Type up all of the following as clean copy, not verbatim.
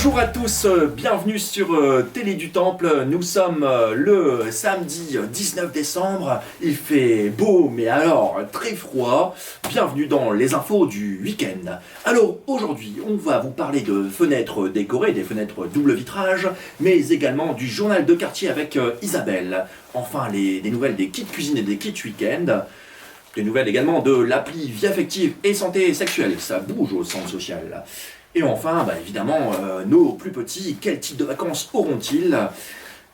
Bonjour à tous, bienvenue sur Télé du Temple. Nous sommes le samedi 19 décembre. Il fait beau, mais alors très froid. Bienvenue dans les infos du week-end. Alors aujourd'hui, on va vous parler de fenêtres décorées, des fenêtres double vitrage, mais également du journal de quartier avec Isabelle. Enfin, des nouvelles des kits cuisine et des kits week-end. Des nouvelles également de l'appli Vie affective et santé sexuelle. Ça bouge au centre social. Et enfin, évidemment, nos plus petits, quel type de vacances auront-ils?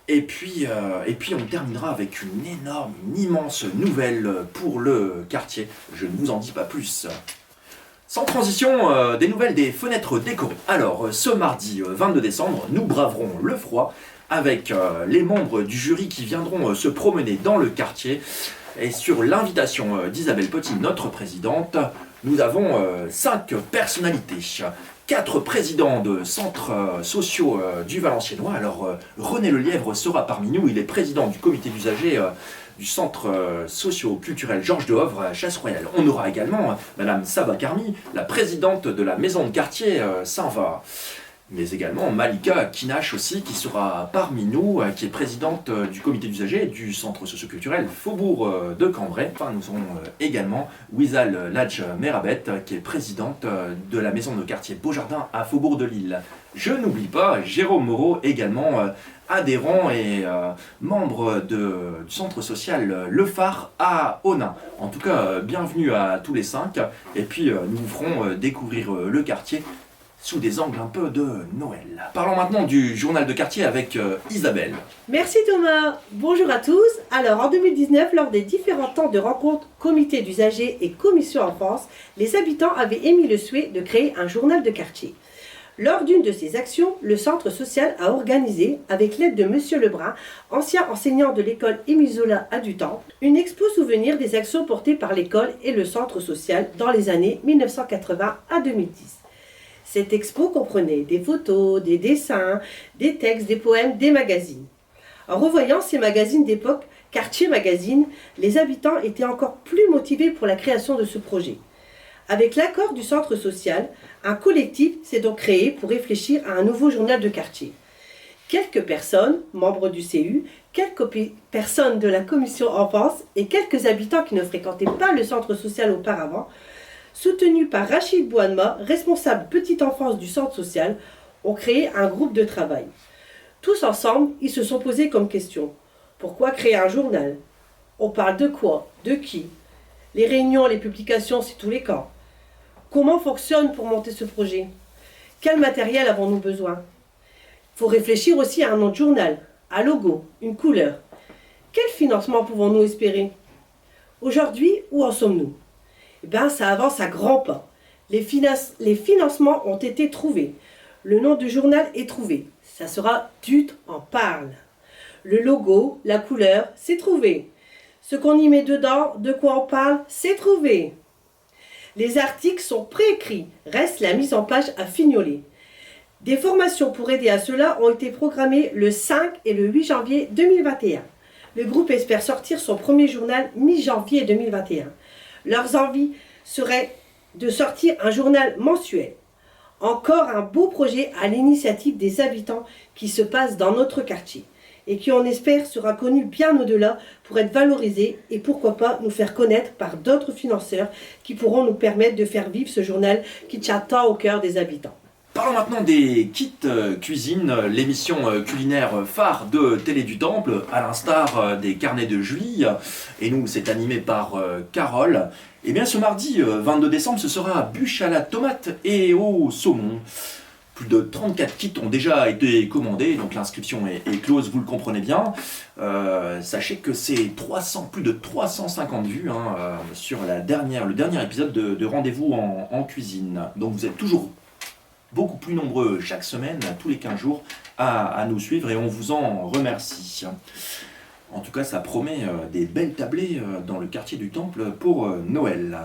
Et puis on terminera avec une immense nouvelle pour le quartier. Je ne vous en dis pas plus. Sans transition, des nouvelles des fenêtres décorées. Alors, ce mardi 22 décembre, nous braverons le froid avec les membres du jury qui viendront se promener dans le quartier. Et sur l'invitation d'Isabelle Petit, notre présidente, nous avons 5 personnalités. 4 présidents de centres sociaux du Valenciennois. Alors, René Lelièvre sera parmi nous. Il est président du comité d'usagers du centre socio-culturel Georges Dehauvre à Chasse-Royale. On aura également Madame Saba Karmi, la présidente de la maison de quartier Saint-Va. Mais également Malika Kinash aussi, qui sera parmi nous, qui est présidente du comité d'usagers du centre socio-culturel Faubourg de Cambrai. Enfin, nous aurons également Wizal Ladj Merabet, qui est présidente de la maison de quartier Beaujardin à Faubourg de Lille. Je n'oublie pas Jérôme Moreau, également adhérent et membre du centre social Le Phare à Onin. En tout cas, bienvenue à tous les 5, et puis nous vous ferons découvrir le quartier sous des angles un peu de Noël. Parlons maintenant du journal de quartier avec Isabelle. Merci Thomas, bonjour à tous. Alors en 2019, lors des différents temps de rencontres, comités d'usagers et commissions enfance, les habitants avaient émis le souhait de créer un journal de quartier. Lors d'une de ces actions, le centre social a organisé, avec l'aide de Monsieur Lebrun, ancien enseignant de l'école Émile Zola à Dutemps, une expo souvenir des actions portées par l'école et le centre social dans les années 1980 à 2010. Cette expo comprenait des photos, des dessins, des textes, des poèmes, des magazines. En revoyant ces magazines d'époque, Quartier Magazine, les habitants étaient encore plus motivés pour la création de ce projet. Avec l'accord du centre social, un collectif s'est donc créé pour réfléchir à un nouveau journal de quartier. Quelques personnes, membres du CU, quelques personnes de la commission enfance et quelques habitants qui ne fréquentaient pas le centre social auparavant, soutenus par Rachid Bouanma, responsable petite enfance du centre social, ont créé un groupe de travail. Tous ensemble, ils se sont posés comme question. Pourquoi créer un journal? On parle de quoi? De qui? Les réunions, les publications, c'est tous les camps. Comment fonctionne pour monter ce projet? Quel matériel avons-nous besoin? Il faut réfléchir aussi à un nom de journal, un logo, une couleur. Quel financement pouvons-nous espérer? Aujourd'hui, où en sommes-nous? Ça avance à grands pas. Les financements ont été trouvés. Le nom du journal est trouvé. Ça sera Tut en parle. Le logo, la couleur, c'est trouvé. Ce qu'on y met dedans, de quoi on parle, c'est trouvé. Les articles sont préécrits. Reste la mise en page à fignoler. Des formations pour aider à cela ont été programmées le 5 et le 8 janvier 2021. Le groupe espère sortir son premier journal mi-janvier 2021. Leurs envies seraient de sortir un journal mensuel. Encore un beau projet à l'initiative des habitants qui se passe dans notre quartier et qui, on espère, sera connu bien au-delà pour être valorisé et pourquoi pas nous faire connaître par d'autres financeurs qui pourront nous permettre de faire vivre ce journal qui tient tant au cœur des habitants. Parlons maintenant des kits cuisine, l'émission culinaire phare de Télé du Temple, à l'instar des carnets de Julie. Et nous, c'est animé par Carole. Et bien ce mardi 22 décembre, ce sera bûche à la tomate et au saumon. Plus de 34 kits ont déjà été commandés, donc l'inscription est close, vous le comprenez bien. Sachez que c'est plus de 350 vues sur le dernier épisode de Rendez-vous en cuisine. Donc vous êtes toujours beaucoup plus nombreux chaque semaine, tous les 15 jours, à nous suivre et on vous en remercie. En tout cas, ça promet des belles tablées dans le quartier du Temple pour Noël.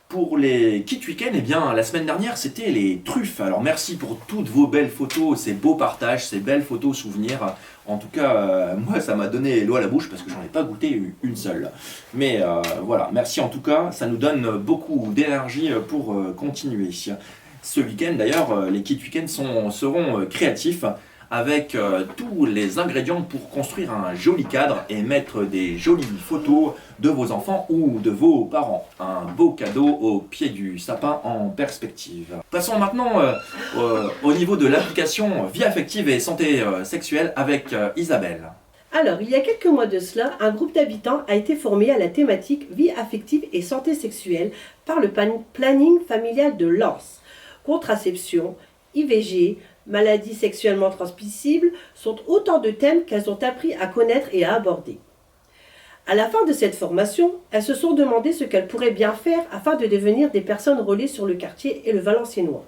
Pour les kits week-end, la semaine dernière, c'était les truffes. Alors merci pour toutes vos belles photos, ces beaux partages, ces belles photos souvenirs. En tout cas, moi, ça m'a donné l'eau à la bouche parce que j'en ai pas goûté une seule. Mais voilà, merci en tout cas, ça nous donne beaucoup d'énergie pour continuer. Ce week-end d'ailleurs, les Kit Weekend seront créatifs avec tous les ingrédients pour construire un joli cadre et mettre des jolies photos de vos enfants ou de vos parents. Un beau cadeau au pied du sapin en perspective. Passons maintenant au niveau de l'application vie affective et santé sexuelle avec Isabelle. Alors, il y a quelques mois de cela, un groupe d'habitants a été formé à la thématique vie affective et santé sexuelle par le planning familial de Lens. Contraception, IVG, maladies sexuellement transmissibles sont autant de thèmes qu'elles ont appris à connaître et à aborder. À la fin de cette formation, elles se sont demandé ce qu'elles pourraient bien faire afin de devenir des personnes relais sur le quartier et le Valenciennois.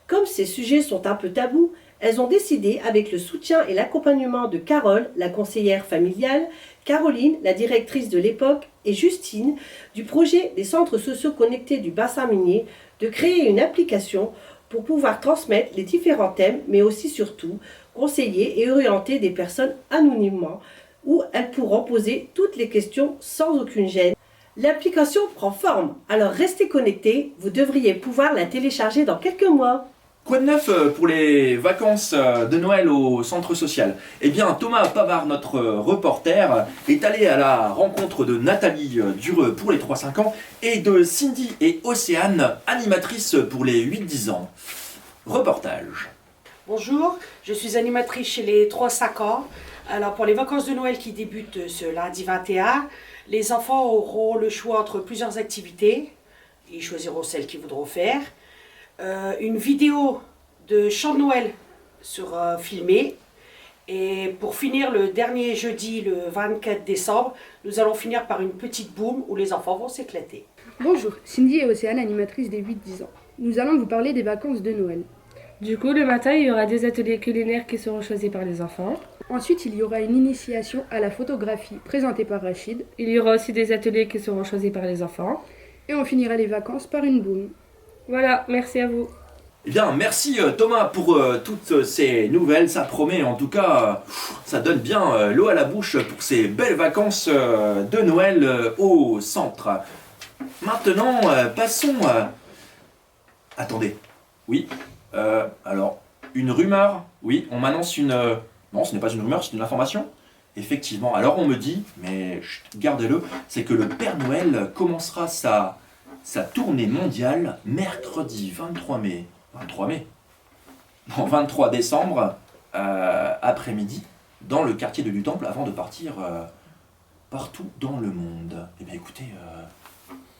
Comme ces sujets sont un peu tabous, elles ont décidé, avec le soutien et l'accompagnement de Carole, la conseillère familiale, Caroline, la directrice de l'époque, et Justine, du projet des centres sociaux connectés du bassin minier, de créer une application pour pouvoir transmettre les différents thèmes, mais aussi surtout conseiller et orienter des personnes anonymement, où elles pourront poser toutes les questions sans aucune gêne. L'application prend forme, alors restez connectés, vous devriez pouvoir la télécharger dans quelques mois. Quoi de neuf pour les vacances de Noël au centre social? Eh bien, Thomas Pavard, notre reporter, est allé à la rencontre de Nathalie Dureux pour les 3-5 ans et de Cindy et Océane, animatrices pour les 8-10 ans. Reportage. Bonjour, je suis animatrice chez les 3-5 ans. Alors pour les vacances de Noël qui débutent ce lundi 21, les enfants auront le choix entre plusieurs activités. Ils choisiront celles qu'ils voudront faire. Une vidéo de chant de Noël sera filmée. Et pour finir, le dernier jeudi, le 24 décembre, nous allons finir par une petite boum où les enfants vont s'éclater. Bonjour, Cindy et Océane, animatrices des 8-10 ans. Nous allons vous parler des vacances de Noël. Du coup, le matin, il y aura des ateliers culinaires qui seront choisis par les enfants. Ensuite, il y aura une initiation à la photographie présentée par Rachid. Il y aura aussi des ateliers qui seront choisis par les enfants. Et on finira les vacances par une boum. Voilà, merci à vous. Eh bien, merci Thomas pour toutes ces nouvelles. Ça promet, en tout cas, ça donne bien l'eau à la bouche pour ces belles vacances de Noël au centre. Maintenant, passons... Attendez, oui, alors, une rumeur, oui, on m'annonce une... Non, ce n'est pas une rumeur, c'est une information. Effectivement, alors on me dit, mais gardez-le, c'est que le Père Noël commencera sa tournée mondiale mercredi 23 mai. 23 mai Non, 23 décembre, après-midi, dans le quartier de du Temple, avant de partir partout dans le monde. Eh bien écoutez,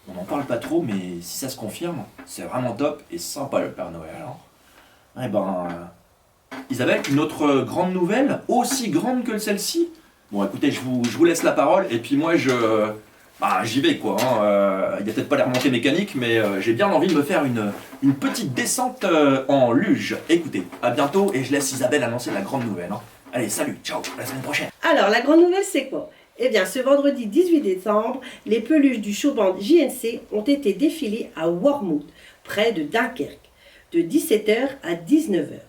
on n'en parle pas trop, mais si ça se confirme, c'est vraiment top et sympa le Père Noël. Hein. Eh ben, Isabelle, une autre grande nouvelle, aussi grande que celle-ci. Bon écoutez, je vous laisse la parole, et puis moi j'y vais quoi. Hein. Il n'y a peut-être pas les remontées mécaniques, mais j'ai bien envie de me faire une petite descente en luge. Écoutez, à bientôt, et je laisse Isabelle annoncer la grande nouvelle. Hein. Allez, salut, ciao, à la semaine prochaine. Alors, la grande nouvelle, c'est quoi? Eh bien, ce vendredi 18 décembre, les peluches du showband JNC ont été défilées à Wormhout, près de Dunkerque, de 17h à 19h.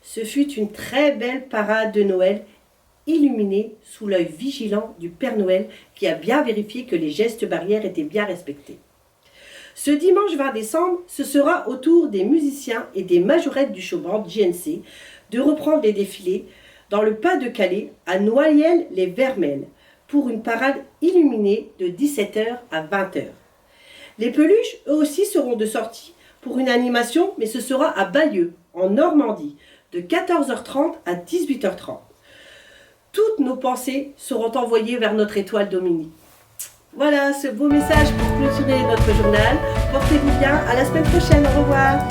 Ce fut une très belle parade de Noël, illuminée sous l'œil vigilant du Père Noël qui a bien vérifié que les gestes barrières étaient bien respectés. Ce dimanche 20 décembre, ce sera au tour des musiciens et des majorettes du showband JNC de reprendre les défilés dans le Pas-de-Calais à Noyelles-les-Vermelles pour une parade illuminée de 17h à 20h. Les peluches, eux aussi, seront de sortie pour une animation, mais ce sera à Bayeux, en Normandie, de 14h30 à 18h30. Toutes nos pensées seront envoyées vers notre étoile Dominique. Voilà ce beau message pour clôturer notre journal. Portez-vous bien, à la semaine prochaine, au revoir.